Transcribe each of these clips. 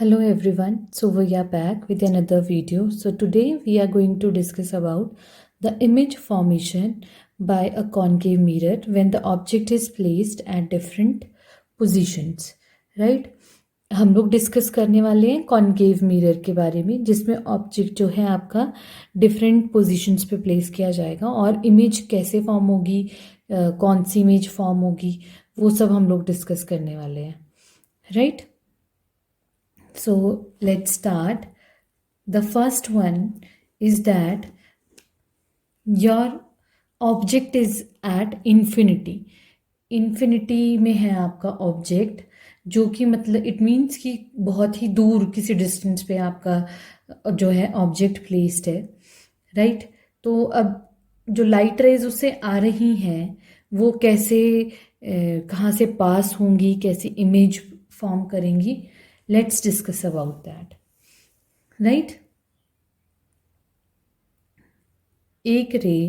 Hello everyone. So we are back with another video. So today we are going to discuss about the image formation by a concave mirror when the object is placed at different positions. Right? हम लोग discuss करने वाले हैं concave mirror के बारे में जिसमें object जो है आपका डिफरेंट पोजीशंस पे प्लेस किया जाएगा और इमेज कैसे फॉर्म होगी, कौन सी इमेज फॉर्म होगी, वो सब हम लोग डिस्कस करने वाले हैं. Right? So let's start. The first one is that your object is at infinity. Infinity में है आपका ऑब्जेक्ट, जो कि मतलब इट मीन्स कि बहुत ही दूर किसी डिस्टेंस पे आपका जो है ऑब्जेक्ट प्लेस्ड है. राइट? तो अब जो लाइट रेज उससे आ रही हैं वो कैसे कहाँ से पास होंगी, कैसे इमेज फॉर्म करेंगी, let's discuss about that. Right? एक रे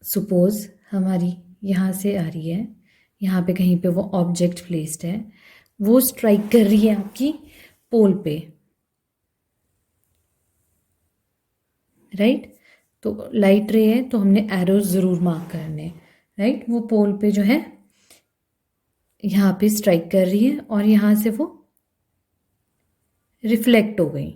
सपोज हमारी यहाँ से आ रही है, यहाँ पे कहीं पे वो ऑब्जेक्ट प्लेस्ड है, वो स्ट्राइक कर रही है आपकी पोल पे. राइट? तो लाइट रे है तो हमने एरोज ज़रूर मार्क करने. राइट? वो पोल पे जो है यहाँ पे स्ट्राइक कर रही है और यहाँ से वो रिफ्लेक्ट हो गई.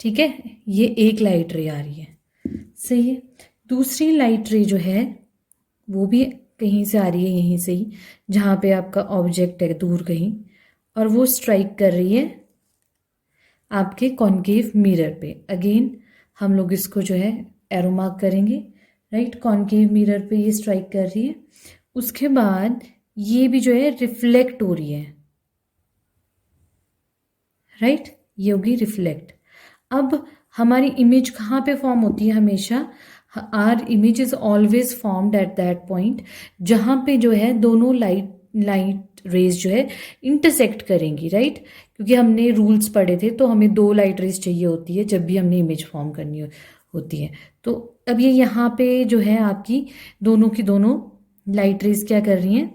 ठीक है? ये एक लाइट रे आ रही है. सही है. दूसरी लाइट रे जो है वो भी कहीं से आ रही है, यहीं से ही जहाँ पे आपका ऑब्जेक्ट है दूर कहीं, और वो स्ट्राइक कर रही है आपके कॉन्केव मिरर पे. अगेन हम लोग इसको जो है एरो मार्क करेंगे. राइट? कॉन्केव मिरर पे ये स्ट्राइक कर रही है. उसके बाद ये भी जो है रिफ्लेक्ट हो रही है. राइट? ये होगी रिफ्लेक्ट. अब हमारी इमेज कहाँ पे फॉर्म होती है हमेशा? Or image is always formed at that point जहाँ पे जो है दोनों लाइट रेज जो है इंटरसेक्ट करेंगी. राइट? क्योंकि हमने रूल्स पढ़े थे तो हमें दो लाइट रेज चाहिए होती है जब भी हमने इमेज फॉर्म करनी होती है. तो अब ये यहाँ पे जो है आपकी दोनों की दोनों लाइट रेज क्या कर रही हैं?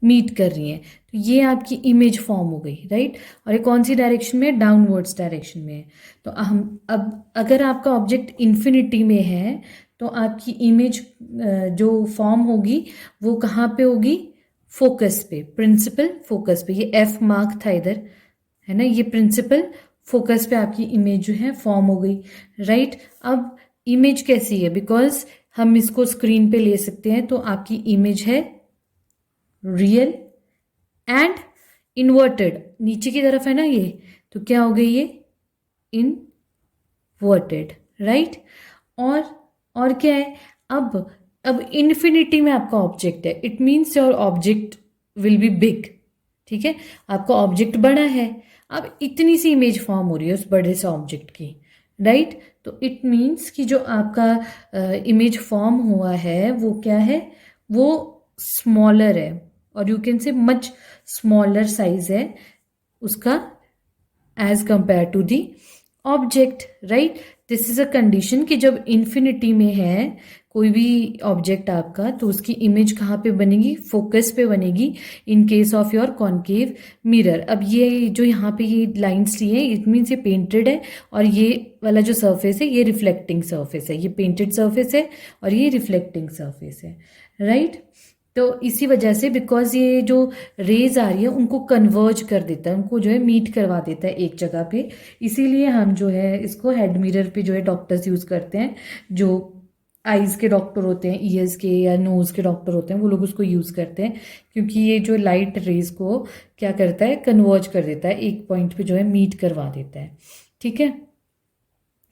मीट कर रही हैं. तो ये आपकी इमेज फॉर्म हो गई. राइट? और ये कौन सी डायरेक्शन में? डाउनवर्ड्स डायरेक्शन में है. तो हम अब अगर आपका ऑब्जेक्ट इन्फिनिटी में है तो आपकी इमेज जो फॉर्म होगी वो कहाँ पे होगी? फोकस पे, प्रिंसिपल फोकस पे. ये एफ मार्क था इधर, है ना? ये प्रिंसिपल फोकस पे आपकी इमेज जो है फॉर्म हो गई. राइट? अब इमेज कैसी है? बिकॉज हम इसको स्क्रीन पे ले सकते हैं, तो आपकी इमेज है रियल एंड इन्वर्टेड. नीचे की तरफ है ना ये, तो क्या हो गई ये? इनवर्टेड. राइट? और क्या है? अब इन्फिनिटी में आपका ऑब्जेक्ट है. It means your object will be big. ठीक है? आपका ऑब्जेक्ट बड़ा है. अब इतनी सी इमेज फॉर्म हो रही है उस बड़े से ऑब्जेक्ट की. राइट? तो इट मीन्स कि जो आपका इमेज फॉर्म हुआ है वो क्या है? वो स्मॉलर है, और you can say much smaller size है उसका as compare to the object. Right? This is a condition कि जब इन्फिनिटी में है कोई भी ऑब्जेक्ट आपका, तो उसकी इमेज कहाँ पे बनेगी? फोकस पे बनेगी in case of your concave mirror. अब ये जो यहाँ पे ये लाइन्स ली है, इट मीन्स ये पेंटेड है, और ये वाला जो सरफेस है ये रिफ्लेक्टिंग सरफेस है. ये पेंटेड सरफेस है और ये रिफ्लेक्टिंग सरफेस है. राइट? तो इसी वजह से बिकॉज ये जो रेज आ रही है उनको कन्वर्ज कर देता है, उनको जो है मीट करवा देता है एक जगह पे. इसीलिए हम जो है इसको हेड मिरर पे जो है डॉक्टर्स यूज़ करते हैं. जो आईज के डॉक्टर होते हैं, ईयर्स के या नोज़ के डॉक्टर होते हैं, वो लोग उसको यूज़ करते हैं क्योंकि ये जो लाइट रेज को क्या करता है? कन्वर्ज कर देता है, एक पॉइंट पे जो है मीट करवा देता है. ठीक है?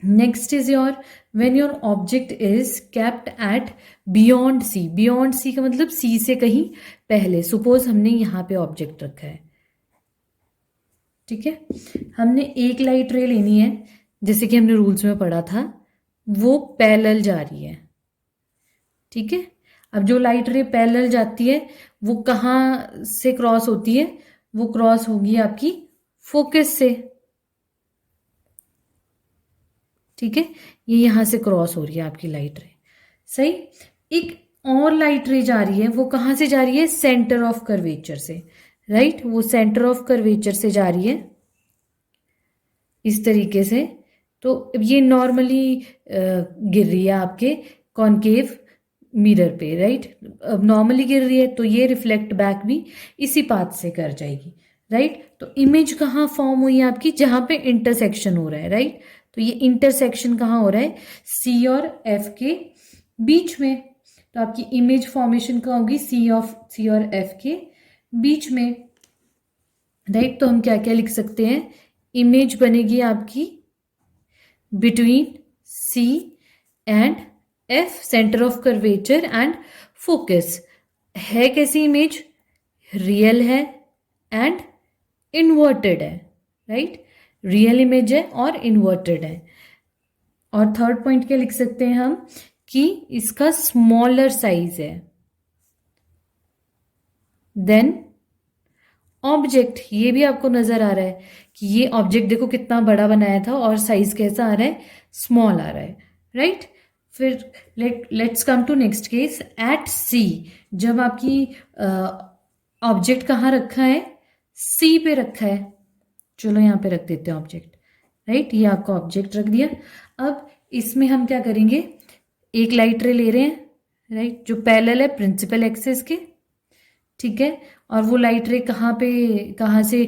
Next is your when your object is kept at beyond C. Beyond C का मतलब सी से कहीं पहले. सपोज हमने यहाँ पे ऑब्जेक्ट रखा है. ठीक है? हमने एक लाइट रे लेनी है, जैसे कि हमने रूल्स में पढ़ा था, वो पैरेलल जा रही है. ठीक है? अब जो लाइट रे पैरेलल जाती है वो कहाँ से क्रॉस होती है? वो क्रॉस होगी आपकी फोकस से. ठीक है? ये यहाँ से क्रॉस हो रही है आपकी लाइट रे. सही. एक और लाइट रे जा रही है, वो कहाँ से जा रही है? सेंटर ऑफ कर्वेचर से. राइट, वो सेंटर ऑफ कर्वेचर से जा रही है इस तरीके से। तो ये नॉर्मली गिर रही है आपके कॉनकेव मिरर पे, राइट। अब नॉर्मली गिर रही है तो ये रिफ्लेक्ट बैक भी इसी पाथ से कर जाएगी, राइट। तो इमेज कहाँ फॉर्म हुई है आपकी, जहाँ पे इंटरसेक्शन हो रहा है, राइट। तो ये इंटरसेक्शन कहाँ हो रहा है, सी और एफ के बीच में। तो आपकी इमेज फॉर्मेशन कहाँ होगी, सी और एफ के बीच में, राइट। तो हम क्या क्या लिख सकते हैं, इमेज बनेगी आपकी between C and F, centre of curvature and focus. है कैसी इमेज, रियल है एंड इन्वर्टेड है, राइट। रियल इमेज है और इन्वर्टेड है। और थर्ड पॉइंट क्या लिख सकते हैं हम, कि इसका स्मॉलर साइज है देन ऑब्जेक्ट। ये भी आपको नजर आ रहा है कि ये ऑब्जेक्ट देखो कितना बड़ा बनाया था और साइज कैसा आ रहा है, स्मॉल आ रहा है, राइट। फिर let's come to next case, at C. जब आपकी ऑब्जेक्ट कहाँ रखा है, सी पे रखा है। चलो यहाँ पे रख देते हैं ऑब्जेक्ट, राइट। ये आपका ऑब्जेक्ट रख दिया। अब इसमें हम क्या करेंगे, एक लाइट रे ले रहे हैं, राइट, जो पैरेलल है प्रिंसिपल एक्सिस के, ठीक है। और वो लाइट रे कहाँ से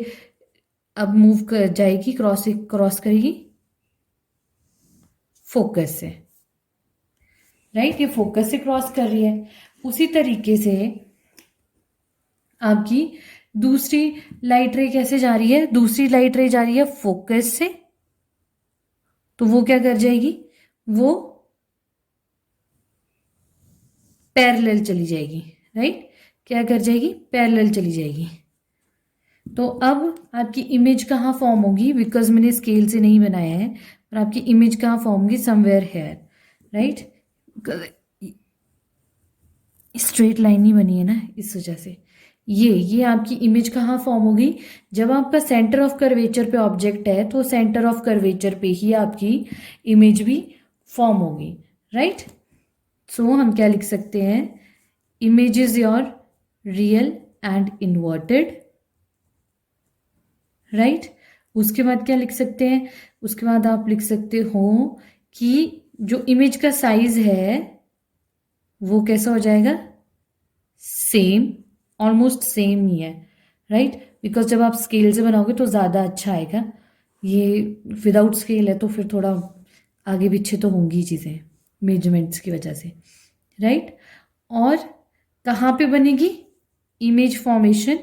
अब मूव कर जाएगी, क्रॉस करेगी फोकस से, राइट। ये फोकस से क्रॉस कर रही है। उसी तरीके से आपकी दूसरी लाइट रे कैसे जा रही है, दूसरी लाइट रे जा रही है फोकस से। तो वो क्या कर जाएगी, वो पैरेलल चली जाएगी, राइट। क्या कर जाएगी, पैरेलल चली जाएगी। तो अब आपकी इमेज कहाँ फॉर्म होगी, बिकॉज मैंने स्केल से नहीं बनाया है, और आपकी इमेज कहाँ फॉर्म होगी, somewhere here, right. Straight line नहीं बनी है ना, इस वजह से ये आपकी इमेज कहाँ फॉर्म होगी, जब आपका सेंटर ऑफ कर्वेचर पे ऑब्जेक्ट है तो सेंटर ऑफ कर्वेचर पे ही आपकी इमेज भी फॉर्म होगी, राइट। सो हम क्या लिख सकते हैं, image is your real and inverted, right. उसके बाद क्या लिख सकते हैं, उसके बाद आप लिख सकते हो कि जो इमेज का साइज है वो कैसा हो जाएगा, सेम, ऑलमोस्ट सेम ही है, राइट। बिकॉज जब आप स्केल से बनाओगे तो ज़्यादा अच्छा आएगा। ये विदाउट स्केल है तो फिर थोड़ा आगे पीछे तो होंगी चीज़ें मेजरमेंट्स की वजह से, राइट। और कहाँ पे बनेगी, इमेज फॉर्मेशन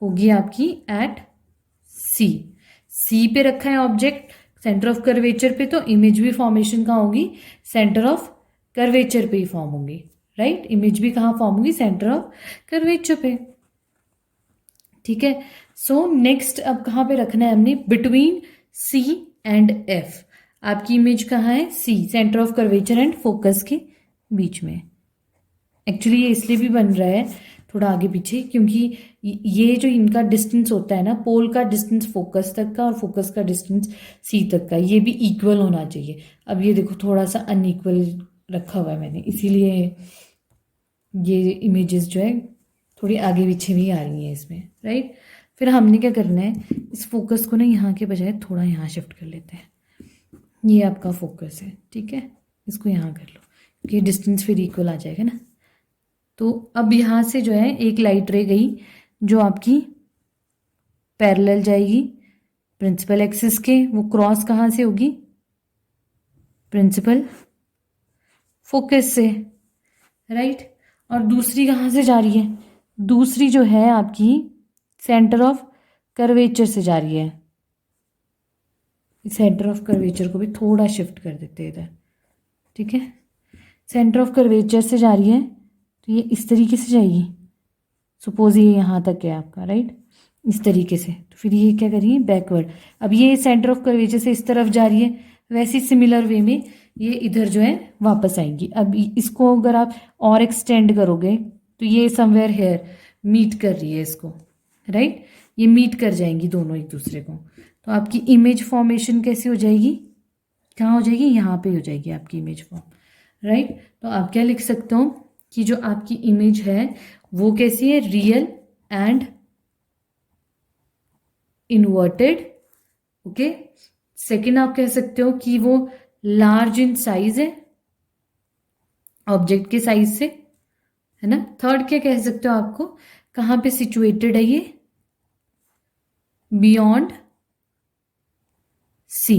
होगी आपकी एट सी। सी पे रखा है ऑब्जेक्ट सेंटर ऑफ कर्वेचर पे, तो इमेज भी फॉर्मेशन कहाँ होगी, सेंटर ऑफ कर्वेचर पे ही फॉर्म होगी, राइट। इमेज भी कहाँ फॉर्म होगी, सेंटर ऑफ कर्वेचर पे, ठीक है। सो नेक्स्ट अब कहाँ पे रखना है हमने, बिटवीन सी एंड एफ। आपकी इमेज कहाँ है, C, centre of curvature and focus के बीच में। एक्चुअली ये इसलिए भी बन रहा है थोड़ा आगे पीछे, क्योंकि ये जो इनका डिस्टेंस होता है ना, पोल का डिस्टेंस फोकस तक का और फोकस का डिस्टेंस सी तक का, ये भी इक्वल होना चाहिए। अब ये देखो थोड़ा सा अनइक्वल रखा हुआ है मैंने, इसीलिए ये इमेजेस जो है थोड़ी आगे पीछे भी आ रही हैं इसमें, राइट। फिर हमने क्या करना है, इस फोकस को ना यहाँ के बजाय थोड़ा यहाँ शिफ्ट कर लेते हैं। ये आपका फोकस है, ठीक है, इसको यहाँ कर लो क्योंकि डिस्टेंस फिर इक्वल आ जाएगा ना। तो अब यहाँ से जो है एक लाइट रे गई जो आपकी पैरेलल जाएगी प्रिंसिपल एक्सिस के, वो क्रॉस कहाँ से होगी, प्रिंसिपल फोकस से, राइट। और दूसरी कहाँ से जा रही है, दूसरी जो है आपकी सेंटर ऑफ कर्वेचर से जा रही है। सेंटर ऑफ कर्वेचर को भी थोड़ा शिफ्ट कर देते हैं इधर, ठीक है। सेंटर ऑफ कर्वेचर से जा रही है तो ये इस तरीके से जाएगी, सपोज ये यहाँ तक है आपका, राइट, इस तरीके से। तो फिर ये क्या करिए, बैकवर्ड। अब ये सेंटर ऑफ कर्वेचर से इस तरफ जा रही है, वैसे सिमिलर वे में ये इधर जो है वापस आएंगी। अब इसको अगर आप और एक्सटेंड करोगे तो ये समवेयर हेयर मीट कर रही है इसको, राइट। ये मीट कर जाएंगी दोनों एक दूसरे को। तो आपकी इमेज फॉर्मेशन कैसी हो जाएगी, कहाँ हो जाएगी, यहाँ पे हो जाएगी आपकी इमेज फॉर्म, राइट। तो आप क्या लिख सकते हो कि जो आपकी इमेज है वो कैसी है, real and inverted, okay. Second आप कह सकते हो कि वो लार्ज इन साइज है, ऑब्जेक्ट के साइज से, है ना। थर्ड क्या कह सकते हो आपको, कहाँ पे सिचुएटेड है ये, बियॉन्ड सी,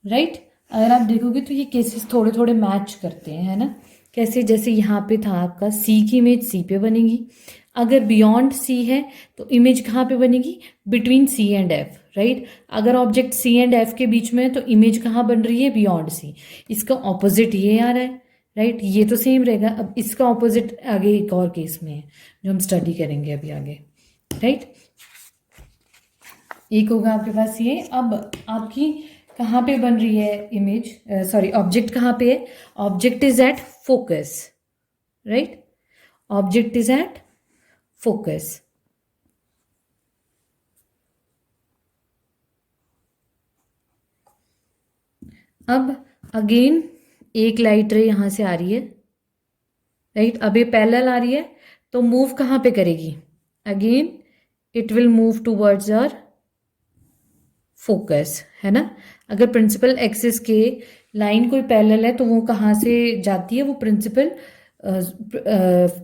राइट। अगर आप देखोगे तो ये केसेस थोड़े थोड़े मैच करते हैं, है ना। कैसे, जैसे यहाँ पे था आपका सी की इमेज सी पे बनेगी, अगर बियॉन्ड सी है तो इमेज कहाँ पे बनेगी, between C and F, right. अगर ऑब्जेक्ट सी एंड एफ के बीच में है तो इमेज कहाँ बन रही है, बियॉन्ड सी। इसका ऑपोजिट ये आ रहा है, राइट। ये तो सेम रहेगा। अब इसका ऑपोजिट आगे एक और केस में है जो हम स्टडी करेंगे अभी आगे, राइट। एक होगा आपके पास ये। अब आपकी कहाँ पे बन रही है इमेज, सॉरी ऑब्जेक्ट कहाँ पे है, object is at focus, right. Object is at focus. अब अगेन एक लाइट रे यहां से आ रही है, राइट। अब ये पैरेलल आ रही है तो मूव कहाँ पे करेगी, again it will move towards our focus, है ना। अगर प्रिंसिपल एक्सिस के लाइन कोई पैरेलल है तो वो कहाँ से जाती है, वो प्रिंसिपल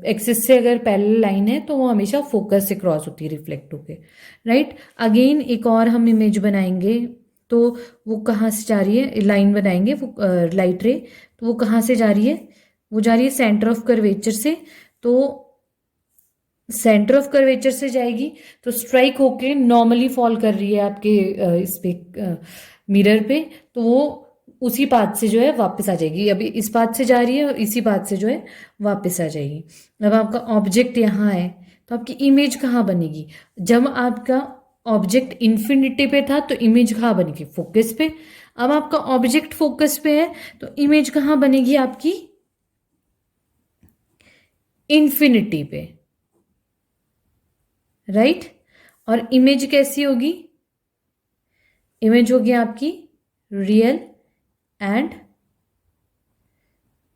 एक्सिस से अगर पैरेलल लाइन है तो वो हमेशा फोकस से क्रॉस होती है रिफ्लेक्ट होके, राइट। अगेन एक और हम इमेज बनाएंगे तो वो कहाँ से जा रही है, लाइन बनाएंगे वो लाइट रे, तो वो कहाँ से जा रही है, वो जा रही है सेंटर ऑफ कर्वेचर से। तो सेंटर ऑफ कर्वेचर से जाएगी तो स्ट्राइक होके नॉर्मली फॉल कर रही है आपके इस पे मिरर पे, तो वो उसी पाथ से जो है वापस आ जाएगी। अभी इस पाथ से जा रही है और इसी पाथ से जो है वापस आ जाएगी। अब आपका ऑब्जेक्ट यहाँ है तो आपकी इमेज कहाँ बनेगी, जब आपका ऑब्जेक्ट इन्फिनिटी पे था तो इमेज कहाँ बनेगी, फोकस पे। अब आपका ऑब्जेक्ट फोकस पे है तो इमेज कहाँ बनेगी आपकी, इन्फिनिटी पे, राइट। और इमेज कैसी होगी, इमेज होगी आपकी रियल एंड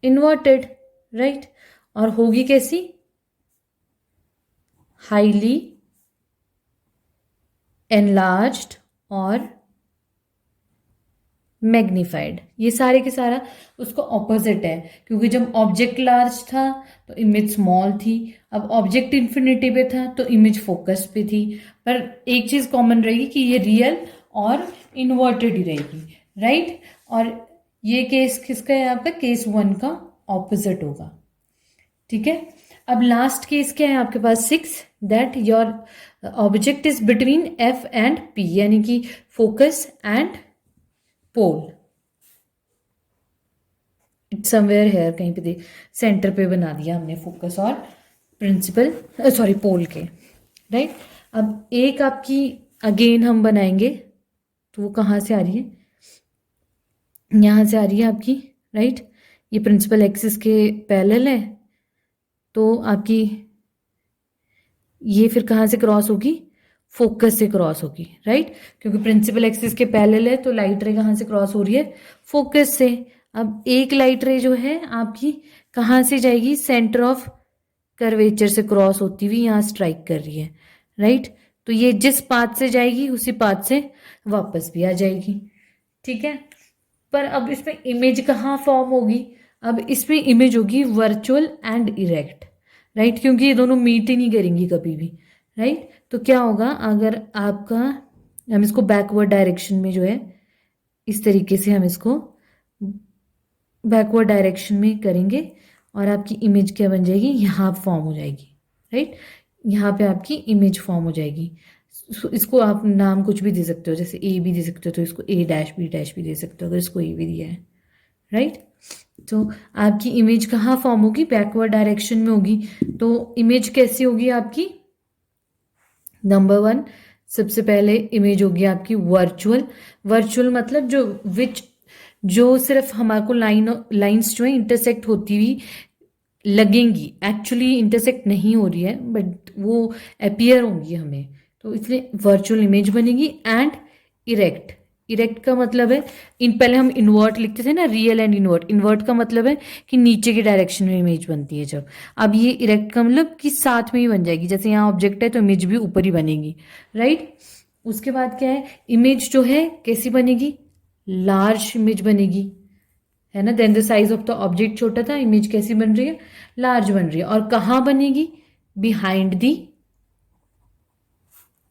इन्वर्टेड, राइट। और होगी कैसी, हाईली एनलार्ज्ड और मैग्नीफाइड। ये सारे के सारा उसको ऑपोजिट है, क्योंकि जब ऑब्जेक्ट लार्ज था तो इमेज स्मॉल थी, अब ऑब्जेक्ट इन्फिनिटी पे था तो इमेज फोकस पे थी। पर एक चीज कॉमन रहेगी कि ये रियल और इन्वर्टेड ही रहेगी, राइट। और ये केस किसका है, आपका केस 1 का ऑपोजिट होगा, ठीक है। अब लास्ट केस क्या है आपके पास 6, that your object is between F and P, यानी कि focus and pole. It's somewhere here, कहीं पे दे सेंटर पे बना दिया हमने फोकस और प्रिंसिपल सॉरी पोल के, राइट। अब एक आपकी अगेन हम बनाएंगे तो वो कहाँ से आ रही है, यहाँ से आ रही है आपकी, राइट। ये प्रिंसिपल एक्सिस के पैरेलल है तो आपकी ये फिर कहाँ से क्रॉस होगी, फोकस से क्रॉस होगी, राइट। क्योंकि प्रिंसिपल एक्सिस के पैरेलल है तो लाइट रे कहाँ से क्रॉस हो रही है, फोकस से। अब एक लाइट रे जो है आपकी कहाँ से जाएगी, सेंटर ऑफ कर्वेचर से क्रॉस होती हुई यहाँ स्ट्राइक कर रही है, राइट। तो ये जिस पाथ से जाएगी उसी पाथ से वापस भी आ जाएगी, ठीक है। पर अब इसमें इमेज कहाँ फॉर्म होगी, अब इसमें इमेज होगी वर्चुअल एंड इरेक्ट, राइट। क्योंकि ये दोनों मीट ही नहीं करेंगी कभी भी, राइट। तो क्या होगा, अगर आपका हम इसको बैकवर्ड डायरेक्शन में जो है इस तरीके से हम इसको बैकवर्ड डायरेक्शन में करेंगे और आपकी इमेज क्या बन जाएगी, यहाँ फॉर्म हो जाएगी, राइट। यहाँ पे आपकी इमेज फॉर्म हो जाएगी। इसको आप नाम कुछ भी दे सकते हो, जैसे ए भी दे सकते हो तो इसको ए डैश भी दे सकते हो अगर इसको ए भी दिया है, राइट। तो आपकी इमेज कहाँ फॉर्म होगी, बैकवर्ड डायरेक्शन में होगी। तो इमेज कैसी होगी आपकी, नंबर 1 सबसे पहले इमेज होगी आपकी वर्चुअल। वर्चुअल मतलब जो सिर्फ हमारे को लाइंस जो है इंटरसेक्ट होती हुई लगेंगी, एक्चुअली इंटरसेक्ट नहीं हो रही है बट वो अपीयर होंगी हमें, तो इसलिए वर्चुअल इमेज बनेगी। एंड इरेक्ट, इरेक्ट का मतलब है, पहले हम इन्वर्ट लिखते थे ना, रियल एंड इन्वर्ट। इन्वर्ट का मतलब है कि नीचे की डायरेक्शन में इमेज बनती है जब, अब ये इरेक्ट का मतलब कि साथ में ही बन जाएगी, जैसे यहाँ ऑब्जेक्ट है तो इमेज भी ऊपर ही बनेगी, राइट। उसके बाद क्या है, इमेज जो है कैसी बनेगी, लार्ज इमेज बनेगी, है ना। Then the size of the object छोटा था, इमेज कैसी बन रही है, लार्ज बन रही है। और कहाँ बनेगी, बिहाइंड द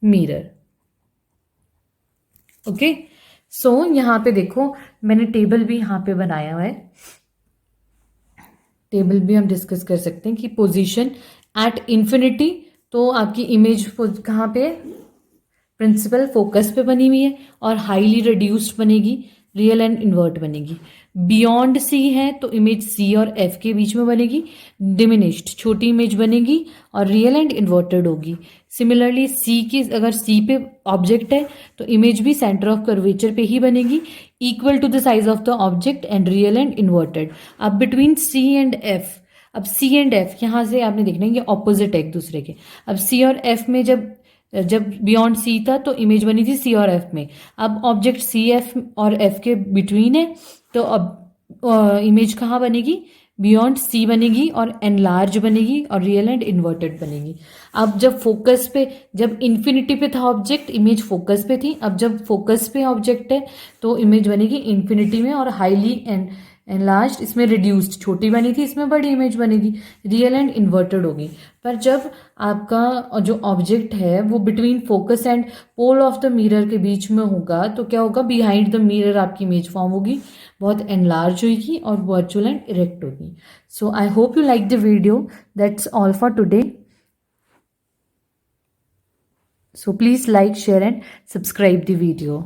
मिरर। ओके, सो यहाँ पे देखो मैंने टेबल भी यहाँ पे बनाया हुआ है। टेबल भी हम डिस्कस कर सकते हैं कि पोजीशन एट इन्फिनिटी, तो आपकी इमेज कहाँ पे है, प्रिंसिपल फोकस पे बनी हुई है, और हाईली रिड्यूस्ड बनेगी, रियल एंड इन्वर्ट बनेगी। बियॉन्ड सी है तो इमेज सी और एफ के बीच में बनेगी, डिमिनिश्ड छोटी इमेज बनेगी और रियल एंड इन्वर्टेड होगी। सिमिलरली सी की, अगर सी पे ऑब्जेक्ट है तो इमेज भी सेंटर ऑफ कर्वेचर पे ही बनेगी, equal to the size of the object and real and inverted. अब बिटवीन सी एंड एफ, अब सी एंड एफ यहाँ से आपने देखना है ये ऑपोजिट है एक दूसरे के। अब सी और एफ में जब जब बियॉन्ड सी था तो इमेज बनी थी सी और एफ में। अब ऑब्जेक्ट सी एफ और एफ के बिटवीन है तो अब इमेज कहाँ बनेगी, बियॉन्ड सी बनेगी और एनलार्ज बनेगी और रियल एंड इन्वर्टेड बनेगी। अब जब फोकस पे, जब इन्फिनिटी पे था ऑब्जेक्ट, इमेज फोकस पे थी। अब जब फोकस पे ऑब्जेक्ट है तो इमेज बनेगी इन्फिनिटी में और हाईली एनलार्ज, इसमें रिड्यूस्ड छोटी बनी थी, इसमें बड़ी इमेज बनेगी, रियल एंड इन्वर्टेड होगी। पर जब आपका जो ऑब्जेक्ट है वो between focus and pole of the mirror के बीच में होगा तो क्या होगा, बिहाइंड द मिरर आपकी इमेज फॉर्म होगी, बहुत एनलार्ज होगी और वर्चुअल एंड इरेक्ट होगी। So I hope you like the video. That's all for today. So please like, share and subscribe the video.